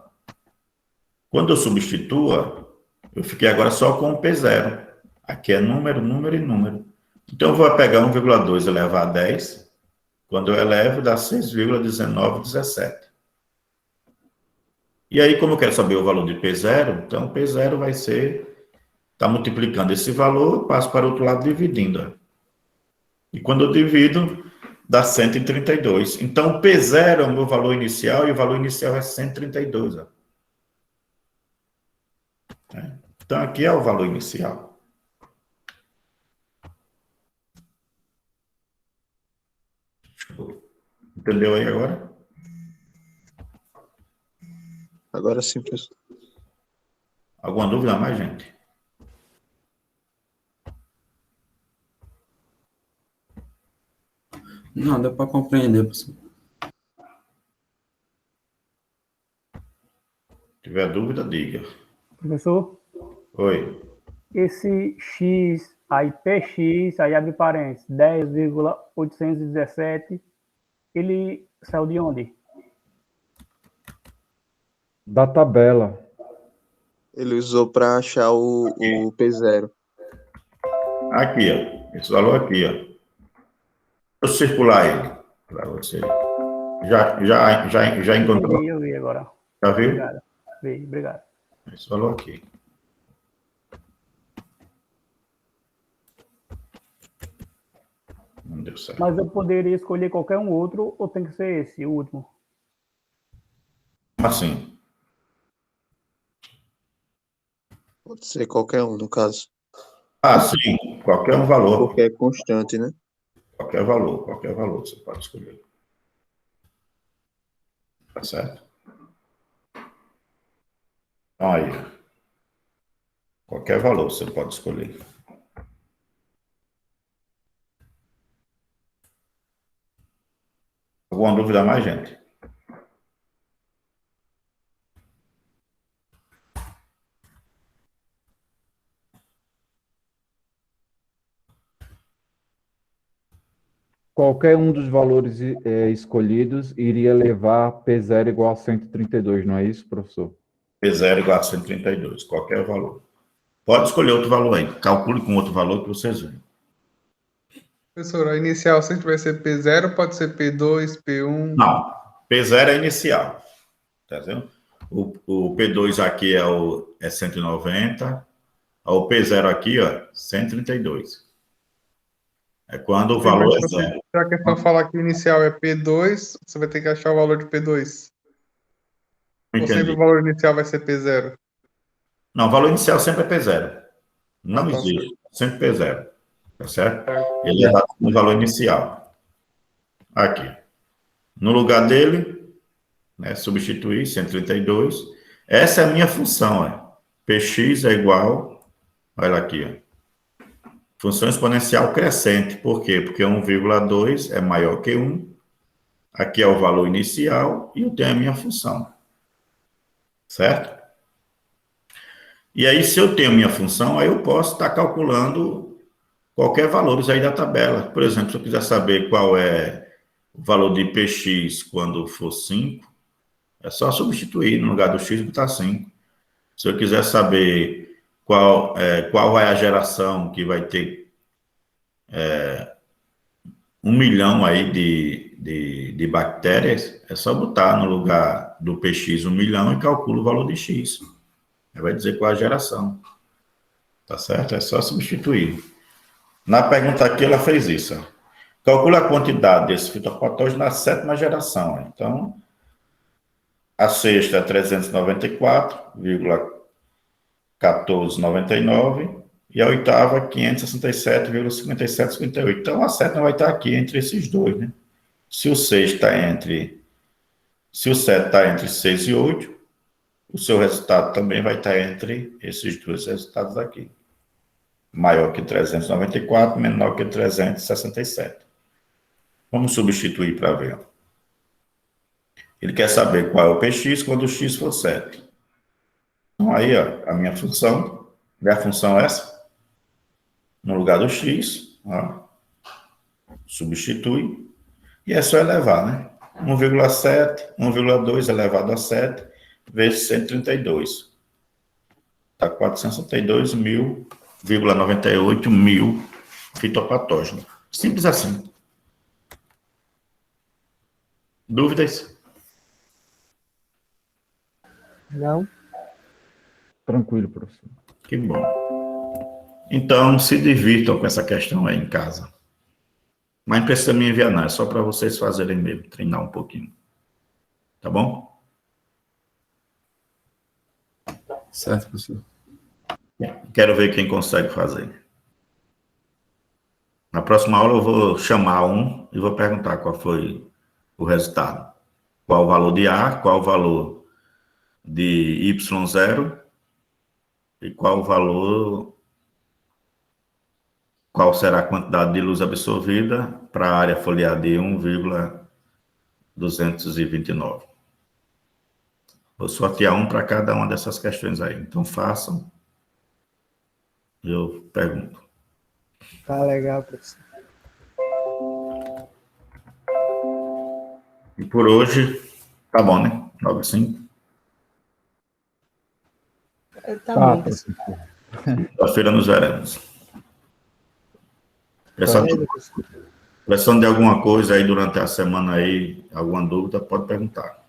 Quando eu substituo, ó, eu fiquei agora só com o P0. Aqui é número, número e número. Então, eu vou pegar 1,2 e elevar a 10. Quando eu elevo, dá 6,1917. E aí, como eu quero saber o valor de P0, então o P0 vai ser... Está multiplicando esse valor, eu passo para o outro lado dividindo. Ó. E quando eu divido, dá 132. Então, o P0 é o meu valor inicial e o valor inicial é 132. Ó. Então, aqui é o valor inicial. Entendeu aí agora? Agora sim, professor. Alguma dúvida mais, gente? Não, dá para compreender, professor. Se tiver dúvida, diga. Professor, Oi. esse X, aí PX, aí abre parênteses, 10,817, ele saiu de onde? Da tabela. Ele usou para achar o P0. Aqui, ó. Esse valor aqui, ó. Vou circular ele para você. Já encontrou? Eu vi agora. Já viu? Obrigado. Vi, obrigado. Esse valor aqui. Não deu certo. Mas eu poderia escolher qualquer um outro ou tem que ser esse, o último? Como assim? Pode ser qualquer um, no caso. Ah, sim. Qualquer um valor. Porque é constante, né? Qualquer valor você pode escolher. Tá certo? Então aí. Qualquer valor você pode escolher. Alguma dúvida mais, gente? Qualquer um dos valores escolhidos iria levar P0 igual a 132, não é isso, professor? P0 igual a 132, qualquer valor. Pode escolher outro valor aí. Calcule com outro valor que vocês veem. Professor, a inicial sempre vai ser P0, pode ser P2, P1. Não, P0 é inicial. Tá vendo? O P2 aqui é 190. O P0 aqui, ó, 132. É quando o valor é zero. Se a questão falar que o inicial é P2, você vai ter que achar o valor de P2. Ou sempre o valor inicial vai ser P0? Não, o valor inicial sempre é P0. Não tá existe. Sempre P0. Tá certo? Ele é dado no valor inicial. Aqui. No lugar dele, né, substituir 132. Essa é a minha função. Px é igual, olha aqui, ó. Função exponencial crescente. Por quê? Porque 1,2 é maior que 1. Aqui é o valor inicial e eu tenho a minha função. Certo? E aí, se eu tenho a minha função, aí eu posso estar calculando qualquer valor aí da tabela. Por exemplo, se eu quiser saber qual é o valor de Px quando for 5, é só substituir no lugar do x botar 5. Se eu quiser saber qual vai a geração que vai ter 1 milhão aí de bactérias, é só botar no lugar do Px 1 milhão e calcula o valor de x. Aí vai dizer qual é a geração. Tá certo? É só substituir. Na pergunta aqui, ela fez isso. Ó. Calcula a quantidade desse fitopatógeno na 7ª geração. Ó. Então, a 6ª é 394,1499 e a 8ª é 567,5758. Então, a 7ª vai estar aqui entre esses dois, né? Se o 7 está entre 6 e 8, o seu resultado também vai estar entre esses dois resultados aqui. Maior que 394, menor que 367. Vamos substituir para ver. Ele quer saber qual é o Px quando o x for 7. Então, aí, ó, a minha função, a função é essa. No lugar do x, ó, substitui, e é só elevar, né? 1,7, 1,2 elevado a 7, vezes 132. Está 462,98 mil fitopatógenos. Simples assim. Dúvidas? Não. Tranquilo, professor. Que bom. Então, se divirtam com essa questão aí em casa. Mas não precisa me enviar, não. É só para vocês fazerem mesmo, treinar um pouquinho. Tá bom? Certo, professor. Quero ver quem consegue fazer. Na próxima aula eu vou chamar um e vou perguntar qual foi o resultado. Qual o valor de A, qual o valor de Y0 e qual o valor qual será a quantidade de luz absorvida para a área foliar de 1,229. Vou sortear um para cada uma dessas questões aí. Então, façam. Eu pergunto. Tá legal, professor. E por hoje, tá bom, né? 9h05. Tá bom. Segunda-feira nos veremos. Tá bem, professor. Precisando de alguma coisa aí durante a semana aí, alguma dúvida, pode perguntar.